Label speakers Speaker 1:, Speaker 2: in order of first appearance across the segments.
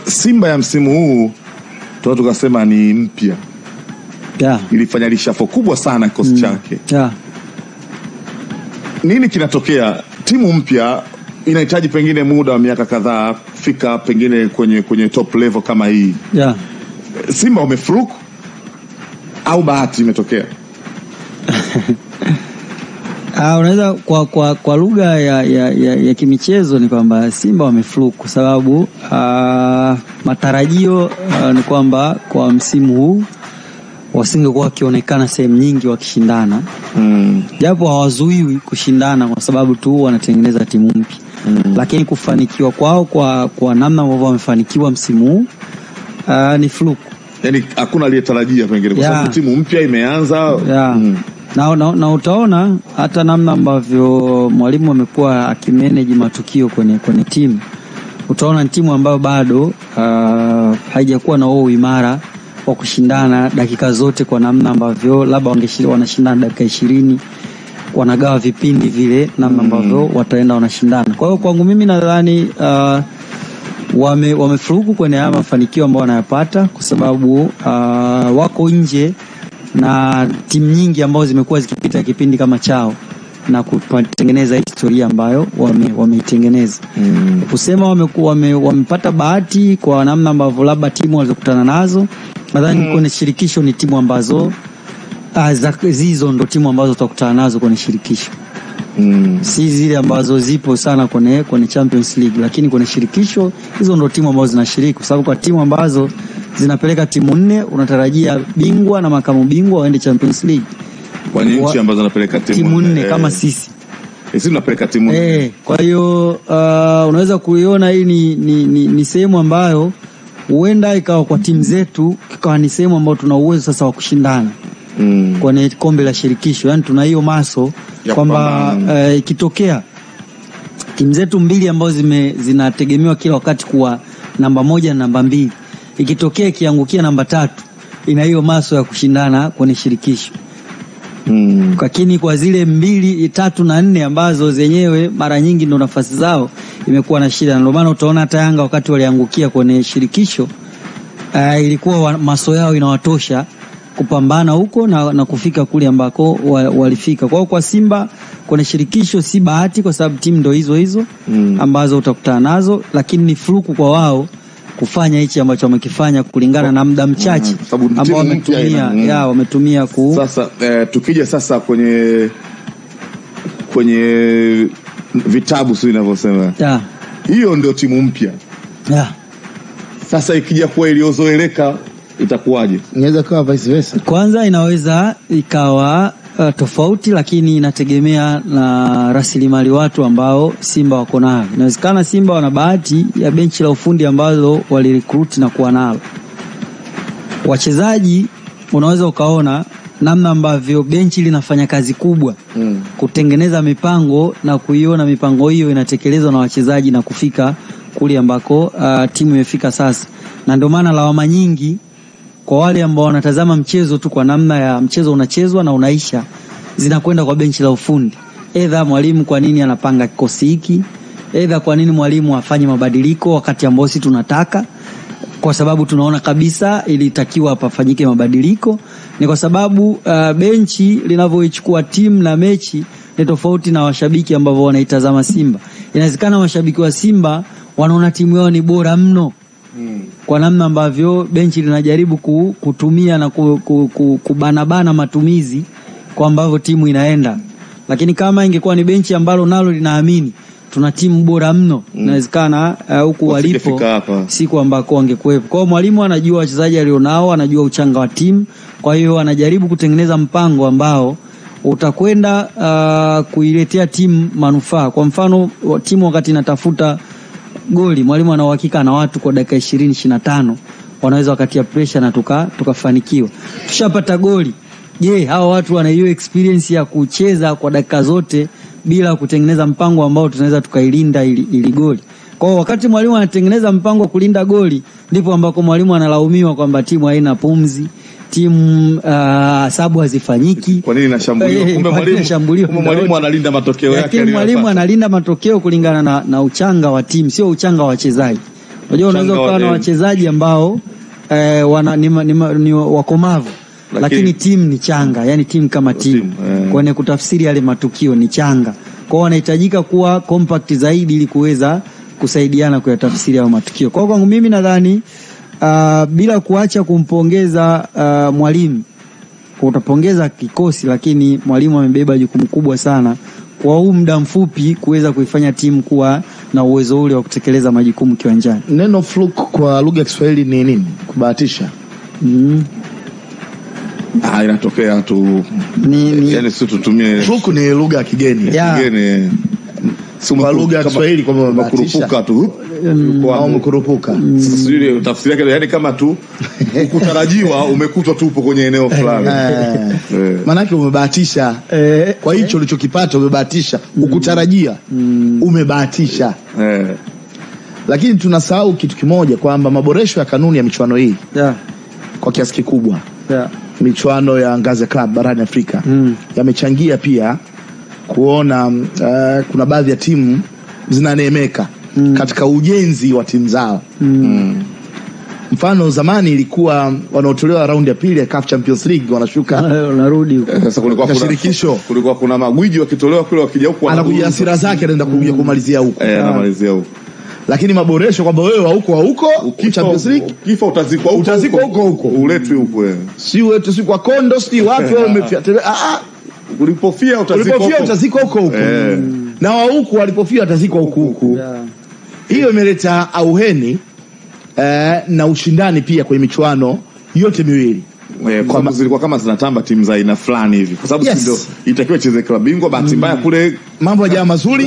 Speaker 1: Simba ya msimu huu tukasema ni mpya. Ilifanya lishafo kubwa sana kikosi chake. Nini kinatokea? Timu mpya inahitaji pengine muda wa miaka kadhaa kufika pengine kwenye top level kama hii. Simba wamefluku au bahati imetokea?
Speaker 2: Unaweza kwa lugha ya kimichezo ni kwamba Simba wamefluku kwa sababu matarajio ni kwamba kwa msimu huu wasingekuwa wakionekana sehemu nyingi wakishindana. Japo hawazuiwi kushindana kwa sababu tu wanatengeneza timu mpya. Lakini kufanikiwa kwao kwa namna ambavyo wamefanikiwa msimu huu ni fluku.
Speaker 1: Yaani hakuna aliyetarajia pengine kwa sababu timu mpya imeanza.
Speaker 2: Na utaona hata namna ambavyo mwalimu amekuwa akimanage matukio kwenye timu. Utaona timu ambayo bado haijakuwa na wao imara wa kushindana dakika zote kwa namna ambavyo labda wanashindana dakika 20, wanagawa vipindi vile namna ambavyo wataenda wanashindana. Kwa hiyo kwangu mimi nadhani wamefuruku kwenye haya mafanikio ambayo wanayapata kwa sababu wako nje na timu nyingi ambazo zimekuwa zikipita kipindi kama chao na kutengeneza historia ambayo wameitengeneza. Kusema wamepata bahati kwa namna ambavyo labda timu walizokutana nazo, nadhani kwenye shirikisho ni timu ambazo hizo ndo timu ambazo tutakutana nazo kwenye shirikisho. Si zile ambazo zipo sana kwenye Champions League, lakini kwenye shirikisho hizo ndo timu ambazo zinashiriki kwa sababu kwa timu ambazo zinapeleka timu 4 unatarajia bingwa na makamu bingwa waende Champions League.
Speaker 1: Kwa nchi ambazo zinapeleka
Speaker 2: timu 4 kama sisi.
Speaker 1: Sisi tunapeleka timu 4.
Speaker 2: Kwa hiyo unaweza kuiona hii ni sehemu ambayo huenda ikawa kwa timu zetu ikawa ni sehemu ambayo tuna uwezo sasa wa kushindana. Kwenye kombe la shirikisho, yani tuna hiyo maso kwamba ikitokea timu zetu mbili ambazo zinategemewa kila wakati kuwa namba 1 na namba 2, ikitokea kiangukia namba 3, ina hiyo maso ya kushindana kwenye shirikisho. Lakini kwa zile 2, 3 na 4 ambazo zenyewe mara nyingi ndo nafasi zao imekuwa na shida. Ndio maana utaona hata Yanga wakati waliangukia kwenye shirikisho ilikuwa maso yao inawatosha kupambana huko na kufika kule ambako walifika. Kwa hiyo kwa Simba kwenye shirikisho si bahati kwa sababu timu ndo hizo ambazo utakutana nazo, lakini ni fluku kwa wao kufanya hichi ambacho wamekifanya kulingana na muda mchache ambao wametumia
Speaker 1: Sasa tukija sasa kwenye vitabu sio ninavyosema. Hiyo ndio timu mpya. Sasa ikija kuwa iliyozoeleka itakuwaje?
Speaker 2: Inaweza kuwa vice versa. Kwanza inaweza ikawa tofauti, lakini inategemea na rasilimali watu ambao Simba wako nayo. Inawezekana Simba wana bahati ya benchi la ufundi ambalo walirecruit na kuwa nalo. Wachezaji unaweza ukaona namna ambavyo benchi linafanya kazi kubwa kutengeneza mipango na kuiona mipango hiyo inatekelezwa na wachezaji na kufika kule ambako timu imefika sasa. Na ndio maana lawama nyingi kwa wale ambao wanatazama mchezo tu kwa namna ya mchezo unachezwa na unaisha zinakwenda kwa benchi la ufundi. Either mwalimu kwa nini anapanga kikosi hiki, either kwa nini mwalimu afanye mabadiliko wakati ambao sisi tunataka, kwa sababu tunaona kabisa ilitakiwa pafanyike mabadiliko. Ni kwa sababu benchi linavyoichukua timu na mechi ni tofauti na washabiki ambao wanaitazama Simba. Inawezekana washabiki wa Simba wanaona timu yao ni bora mno kwa namna ambavyo benchi linajaribu kutumia na kubanabana matumizi kwa ambavyo timu inaenda. Lakini kama ingekuwa ni benchi ambalo nalo linaamini tuna timu bora mno, inawezekana huku walipo siku ambako wangekuepo. Kwa hiyo mwalimu anajua wachezaji alionao, anajua uchanga wa timu, kwa hiyo anajaribu kutengeneza mpango ambao utakwenda kuiletea timu manufaa. Kwa mfano timu wakati inatafuta goli, mwalimu ana uhakika na watu kwa dakika 20-25 wanaweza wakatia pressure na tukafanikiwa. Tushapata goli. Je, hawa watu wana hiyo experience ya kucheza kwa dakika zote bila kutengeneza mpango ambao tunaweza tukailinda ili goli? Kwa hiyo wakati mwalimu anatengeneza mpango wa kulinda goli ndipo ambako mwalimu analaumiwa kwamba timu haina pumzi, timu sababu hazifanyiki.
Speaker 1: Kwa nini inashambuliwa? Kumbe mwalimu analinda matokeo yake.
Speaker 2: Lakini mwalimu analinda matokeo kulingana na uchanga wa timu, sio uchanga wa wachezaji. Unajua unaweza kuwa na wachezaji ambao ni wakomavu lakini timu ni changa, yani timu kama timu. Kwa kutafsiri yale matukio ni changa. Kwa hiyo wanahitajika kuwa compact zaidi ili kuweza kusaidiana kuyatafsiri hayo matukio. Kwa kwangu mimi nadhani bila kuacha kumpongeza mwalimu, utapongeza kikosi, lakini mwalimu amebeba jukumu kubwa sana kwa huu muda mfupi kuweza kuifanya timu kuwa na uwezo ule wa kutekeleza majukumu kiwanjani.
Speaker 3: Neno fluke kwa lugha ya Kiswahili ni nini? Kubahatisha.
Speaker 1: Inatokea tu. Yani sisi tutumie
Speaker 3: fluke, ni lugha ya kigeni.
Speaker 1: Kigeni.
Speaker 3: Kwa lugha ya Kiswahili kwamba kurupuka tu. Au mkurupuka.
Speaker 1: Sasa sijui tafsiri yake, yani kama tu ukutarajiwa umekutwa tu upo kwenye eneo fulani.
Speaker 3: Maana yake umebahatisha. Kwa hicho ulichokipata umebahatisha. Ukutarajia umebahatisha. Lakini tunasahau kitu kimoja, kwamba maboresho ya kanuni ya michuano hii kwa kiasi kikubwa michuano ya ngazi ya club barani Afrika yamechangia pia kuona kuna baadhi ya timu zinaneemeka katika ujenzi wa timu zao. Mfano zamani ilikuwa wanaotolewa raundi ya pili ya CAF Champions League wanashuka
Speaker 2: wanarudi huko.
Speaker 1: Sasa kulikuwa kuna magwiji wakitolewa kule, wakija huko
Speaker 3: anakuja hasira zake, anaenda kuja kumalizia huko.
Speaker 1: Anamalizia huko.
Speaker 3: Lakini maboresho kwamba wewe huko Champions League
Speaker 1: kifa utazikwa huko uletwe huko wewe.
Speaker 3: Si wetu si kwa kondo, si wapi wewe umefiatele.
Speaker 1: Ulipofia
Speaker 3: utazikwa huko. Na wa huko walipofia watazikwa huko. Hiyo imeleta auheni na ushindani pia kwenye michuano yote miwili.
Speaker 1: Kwa sababu zilikuwa kama zinatamba timu za aina fulani hivi. Kwa sababu ndio itakiwa cheze klabu bingwa, bahati mbaya kule
Speaker 3: mambo hajawa mazuri,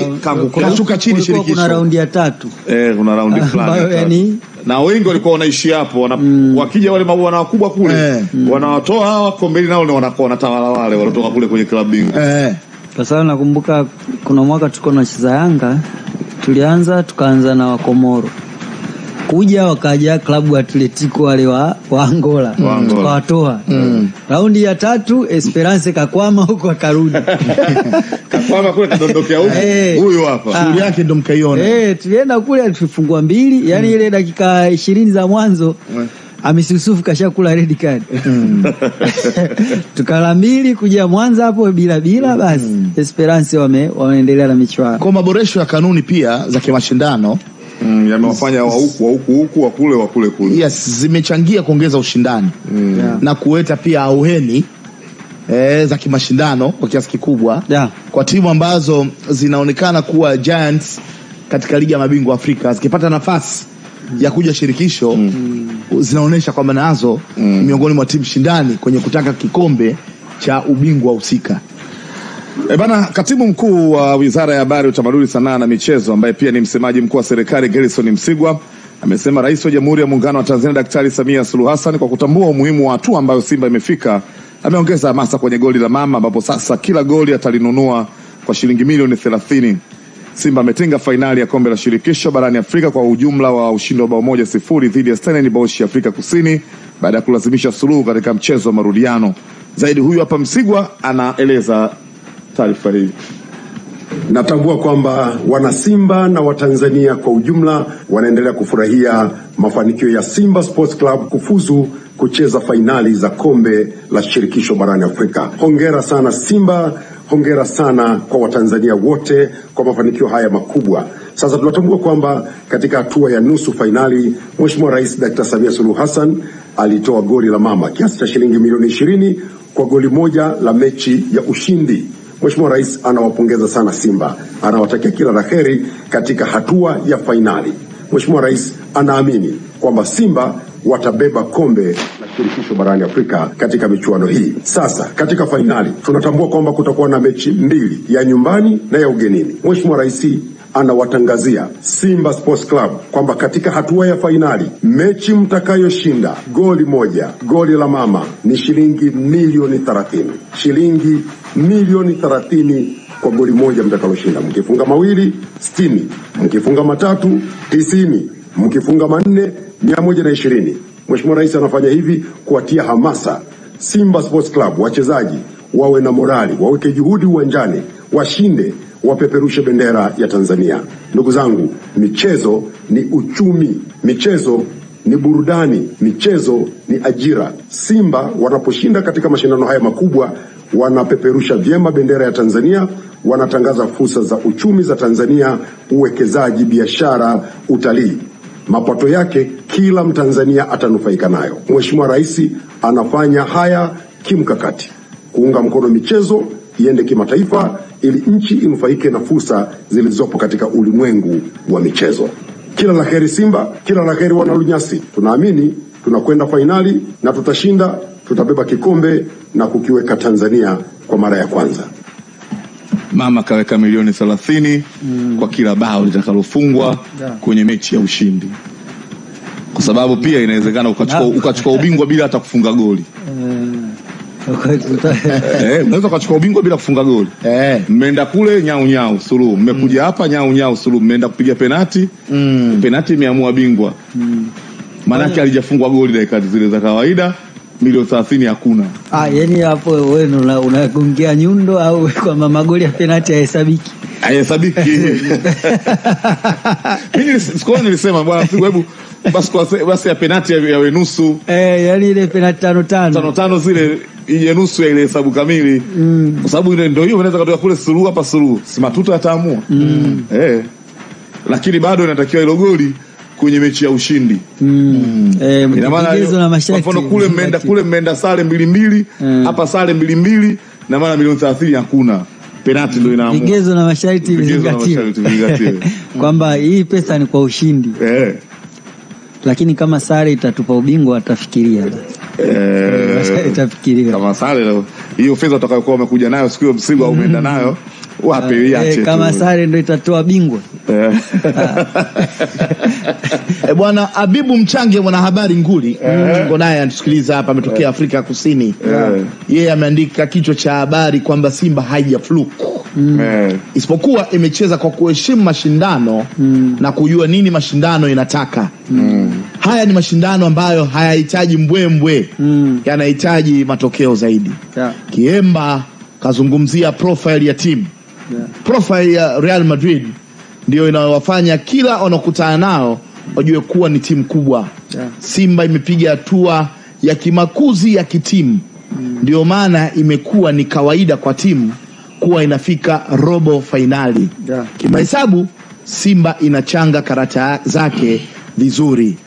Speaker 3: kashuka chini shirikisho.
Speaker 2: Kuna raundi ya 3.
Speaker 1: Kuna raundi fulani. Na wengi walikuwa wanaishi hapo, wakija wale mabwana wakubwa kule, wanawatoa hawa kombeni nao wanakuwa wanatawala wale waliotoka kule kwenye klabu bingwa.
Speaker 2: Kwa sababu nakumbuka kuna mwaka tulikuwa tunacheza Yanga, tukaanza na Wakomoro. Kuja wakaja klabu Atletico wale wa Angola. Tukawatoa. Raundi ya 3 Esperance kakwama huko akarudi.
Speaker 1: Kakwama kule kadondokea huko. Huyu hapa.
Speaker 3: Shughuli yake ndo mkaiona.
Speaker 2: Tulienda kule tulifungwa 2, yani ile dakika 20 za mwanzo Amisusufu kashakula red card. Tukala 2 kuja Mwanza hapo bila basi. Esperance wameendelea na michuano.
Speaker 3: Kwa maboresho ya kanuni pia za kimashindano
Speaker 1: yamewafanya wa huku wa kule.
Speaker 3: Yes, zimechangia kuongeza ushindani na kuleta pia auheni za kimashindano kwa kiasi kikubwa kwa timu ambazo zinaonekana kuwa giants katika ligi ya mabingwa Afrika. Zikipata nafasi ya kuja shirikisho zinaonesha kwamba nazo miongoni mwa timu shindani kwenye kutaka kikombe cha ubingwa husika.
Speaker 1: Bana, katibu mkuu wa Wizara ya Habari, Utamaduni, Sanaa na Michezo ambaye pia ni msemaji mkuu wa serikali Gerson Msigwa amesema Rais wa Jamhuri ya Muungano wa Tanzania Daktari Samia Suluhu Hassan kwa kutambua umuhimu wa hatua ambayo Simba imefika ameongeza hamasa kwenye goli la mama, ambapo sasa kila goli atalinunua kwa shilingi milioni 30. Simba ametinga fainali ya kombe la shirikisho barani Afrika kwa ujumla wa ushindi wa bao 1-0 dhidi ya Stellenbosch ya Afrika Kusini baada ya kulazimisha suluhu katika mchezo wa marudiano. Zaidi huyu hapa Msigwa anaeleza taarifa hii.
Speaker 4: Natambua kwamba wana Simba na Watanzania kwa ujumla wanaendelea kufurahia mafanikio ya Simba Sports Club kufuzu kucheza fainali za kombe la shirikisho barani Afrika. Hongera sana Simba, hongera sana kwa Watanzania wote kwa mafanikio haya makubwa. Sasa tunatambua kwamba katika hatua ya nusu fainali Mheshimiwa Rais Dr. Samia Suluhu Hassan alitoa goli la mama kiasi cha shilingi milioni 20 kwa goli moja la mechi ya ushindi. Mheshimiwa Rais anawapongeza sana Simba, anawatakia kila laheri katika hatua ya fainali. Mheshimiwa Rais anaamini kwamba Simba watabeba kombe la shirikisho barani Afrika katika michuano hii. Sasa katika fainali tunatambua kwamba kutakuwa na mechi 2, ya nyumbani na ya ugenini. Mheshimiwa Rais anawatangazia Simba Sports Club kwamba katika hatua ya fainali mechi mtakayoshinda goli moja, goli la mama, ni shilingi milioni 30. Shilingi milioni 30 kwa goli moja mtakaloshinda. Mkifunga 2 60, mkifunga 3 90, mkifunga 4 120. Mheshimiwa Rais anafanya hivi kuatia hamasa Simba Sports Club, wachezaji wawe na morali, waweke juhudi uwanjani, washinde, wapeperushe bendera ya Tanzania. Ndugu zangu, michezo ni uchumi, michezo ni burudani, michezo ni ajira. Simba wanaposhinda katika mashindano haya makubwa, wanapeperusha vyema bendera ya Tanzania, wanatangaza fursa za uchumi za Tanzania, uwekezaji, biashara, utalii. Mapato yake kila Mtanzania atanufaika nayo. Mheshimiwa Rais anafanya haya kimkakati, kuunga mkono michezo iende kimataifa ili nchi inufaike na fursa zilizopo katika ulimwengu wa michezo. Kila la heri Simba, kila la heri wanalunyasi. Tunaamini tunakwenda fainali na tutashinda, tutabeba kikombe na kukiweka Tanzania kwa mara ya kwanza.
Speaker 1: Mama kaweka milioni 30 kwa kila bao litakalofungwa kwenye mechi ya ushindi. Kwa sababu pia inawezekana ukachukua ubingwa bila hata kufunga goli. Unaweza kuchukua ubingwa bila kufunga goli. Mmeenda kule nyau suluhu, mmekuja hapa nyau suluhu, mmeenda kupiga penalti, penalti imeamua bingwa. Maana alijafungwa goli dakika zile za kawaida, milioni 30 hakuna.
Speaker 2: Yani hapo wewe unagongia nyundo au kwa magoli ya penalti hayahesabiki?
Speaker 1: Hayahesabiki. Mimi sikuwa nilisema bwana hebu basi ya penalti ya nusu.
Speaker 2: Yani ile penalti 5-5
Speaker 1: zile ile nusu ya ile hesabu kamili. Kwa sababu ile ndio hiyo unaweza kutoka kule suluhu hapa suluhu. Si matuta ataamua. Lakini bado inatakiwa ile goli kwenye mechi ya ushindi. Ina maana kwa mfano kule mmeenda sare 2-2, hapa sare 2-2, na maana milioni 30 hakuna. Penalti ndio inaamua.
Speaker 2: Vigezo na masharti vizingatiwe. Kwamba hii pesa ni kwa ushindi. Lakini kama sare itatupa ubingwa atafikiria. Itafikiria.
Speaker 1: Kama sare hiyo fedha utakayokuwa umekuja nayo siku hiyo msiba umeenda nayo wape iache.
Speaker 2: Kama sare ndio itatoa bingwa.
Speaker 3: Bwana Habibu Mchange, mwanahabari nguli, tuko naye anatusikiliza hapa, ametokea Afrika Kusini. Yeye ameandika kichwa cha habari kwamba Simba haijafluku. Isipokuwa imecheza kwa kuheshimu mashindano na kujua nini mashindano inataka. Haya ni mashindano ambayo hayahitaji mbwembwe, yanahitaji matokeo zaidi. Kiemba kazungumzia profile ya timu. Profile ya Real Madrid ndio inawafanya kila wanakutana nao wajue kuwa ni timu kubwa. Simba imepiga hatua ya kimakuzi ya kitimu. Ndio maana imekuwa ni kawaida kwa timu kuwa inafika robo finali. Kimahesabu Simba inachanga karata zake vizuri.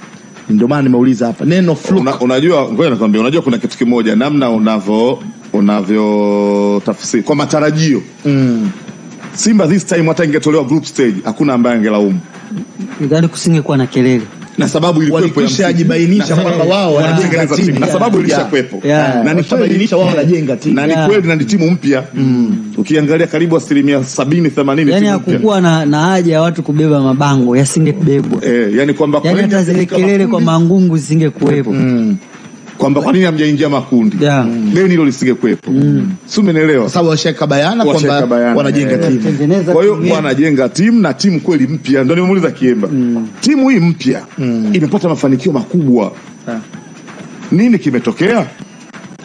Speaker 3: Ndio maana nimeuliza hapa neno fluke.
Speaker 1: Unajua ngoja nakwambia, unajua kuna kitu kimoja, namna unavyo tafsiri kwa matarajio. Simba this time hata ingetolewa group stage hakuna ambaye angelaumu.
Speaker 2: Nidhani kusingekuwa na kelele.
Speaker 1: Na sababu ilikuwepo ya
Speaker 3: msajibainisha kwamba wao wanajenga timu.
Speaker 1: Na sababu ilishakuwepo.
Speaker 3: Na ni kubainisha wao wanajenga timu.
Speaker 1: Na ni kweli na ni timu mpya. Ukiangalia karibu 70-80
Speaker 2: yani hakukuwa na haja ya watu kubeba mabango, yasingekubebwa.
Speaker 1: Yani kwamba
Speaker 2: yani hata zile kelele kwa mangungu zisingekuwepo.
Speaker 1: Kwamba kwa nini hamjaingia makundi. Leo hilo lisingekuwepo. Si umeelewa?
Speaker 3: Kwa sababu washaka bayana kwamba wanajenga timu.
Speaker 1: Kwa hiyo wanajenga timu na timu kweli mpya. Ndio nimemuuliza Kiemba. Timu hii mpya imepata mafanikio makubwa. Nini kimetokea?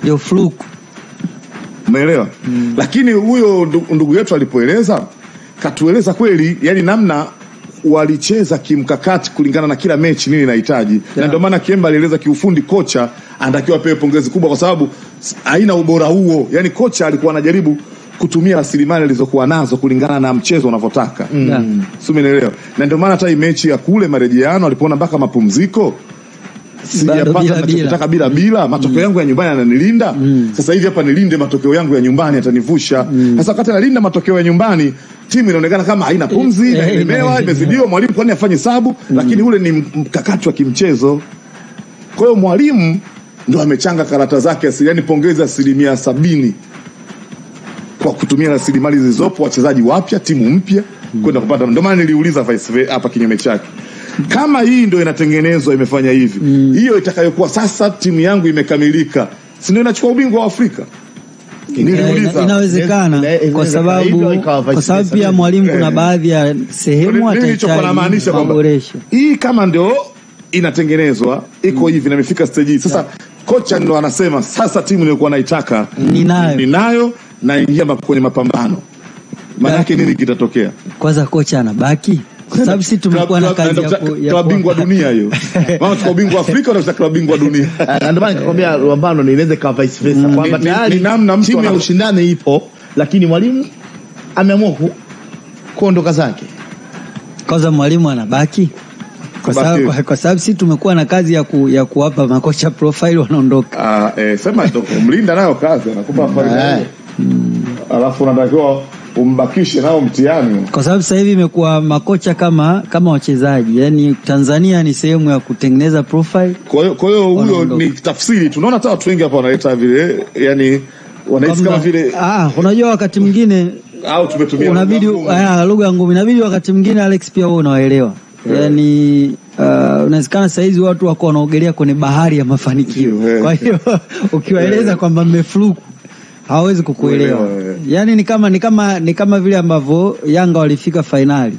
Speaker 2: Ndio fluke.
Speaker 1: Umeelewa? Lakini huyo ndugu yetu alipoeleza, katueleza kweli, yani namna walicheza kimkakati kulingana na kila mechi nini inahitaji. Na ndio maana Kiemba alieleza kiufundi kocha anatakiwa pewe pongezi kubwa kwa sababu haina ubora huo. Yani kocha alikuwa anajaribu kutumia rasilimali alizokuwa nazo kulingana na mchezo unavyotaka. Si umeelewa? Na ndio maana hata hii mechi ya kule marejeano alipoona mpaka mapumziko sijapata nataka bila matokeo yangu ya nyumbani yananilinda. Sasa hivi hapa nilinde matokeo yangu ya nyumbani yatanivusha. Sasa wakati nalinda matokeo ya nyumbani, timu inaonekana kama haina pumzi, imeelemewa, imezidiwa, mwalimu kwani afanye sabu, lakini ule ni mkakati wa kimchezo. Kwa hiyo mwalimu ndio amechanga karata zake, yani pongeza 70% kwa kutumia rasilimali zilizopo, wachezaji wapya, timu mpya kwenda kupata. Ndio maana niliuliza Vice hapa kinyume chake. Kama hii ndio inatengenezwa imefanya hivi, hiyo itakayokuwa sasa timu yangu imekamilika, si ndio inachukua ubingwa wa Afrika?
Speaker 2: Inawezekana kwa sababu pia mwalimu kuna baadhi ya sehemu atahitaji kuboresha.
Speaker 1: Hii kama ndio inatengenezwa iko hivi na imefika stage hii sasa, kocha ndo anasema sasa timu nilikuwa naitaka ninayo na ingia kwenye mapambano. Maana yake nini kitatokea?
Speaker 2: Kwanza kocha anabaki. Kwa sababu sisi tumekuwa na kazi ya
Speaker 1: klabu bingwa dunia hiyo. Maana tuko bingwa Afrika na klabu bingwa dunia.
Speaker 3: Ndio maana nikakwambia Luambano inaweza ka vice versa kwamba tayari timu ya ushindani ipo lakini mwalimu ameamua kuondoka zake.
Speaker 2: Kwanza mwalimu anabaki. Kwa sababu sisi tumekuwa na kazi ya kuwapa makocha profile wanaondoka.
Speaker 1: Sema ndio mlinda nayo kazi anakupa faida. Alafu unatakiwa umbakishe nao mtihani.
Speaker 2: Kwa sababu sasa hivi imekuwa makocha kama wachezaji. Yaani Tanzania ni sehemu ya kutengeneza profile.
Speaker 1: Kwa hiyo huyo ni tafsiri. Tunaona hata watu wengi hapa wanaleta vile, yani wanahisi kama vile
Speaker 2: unajua wakati mwingine
Speaker 1: au tumetumia
Speaker 2: unabidi lugha ya ngumi, inabidi wakati mwingine Alex pia wewe unaelewa. Yaani unawezekana saa hizi watu wako wanaogelea kwenye bahari ya mafanikio. Kwa hiyo ukiwaeleza kwamba mmefluku hawezi kukuelewa. Yaani ni kama vile ambavyo Yanga walifika finali.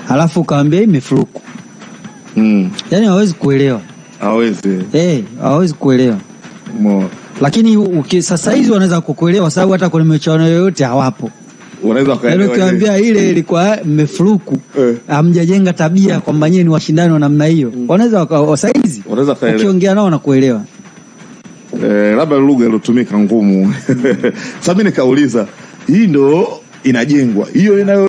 Speaker 2: Halafu kaambia imefluku. Yaani hawezi kuelewa. Hawezi kuelewa. Lakini sasa hizi wanaweza kukuelewa sababu hata kwenye michuano yoyote hawapo.
Speaker 1: Unaweza kaelewa.
Speaker 2: Ukiwaambia ile ilikuwa mmefluku, hamjajenga tabia kwamba nyinyi ni washindani wa namna hiyo. Wanaweza wasaizi. Ukiongea nao wanakuelewa.
Speaker 1: Labda lugha iliyotumika ngumu. Sasa mimi nikauliza, hii ndo inajengwa. Hiyo inayo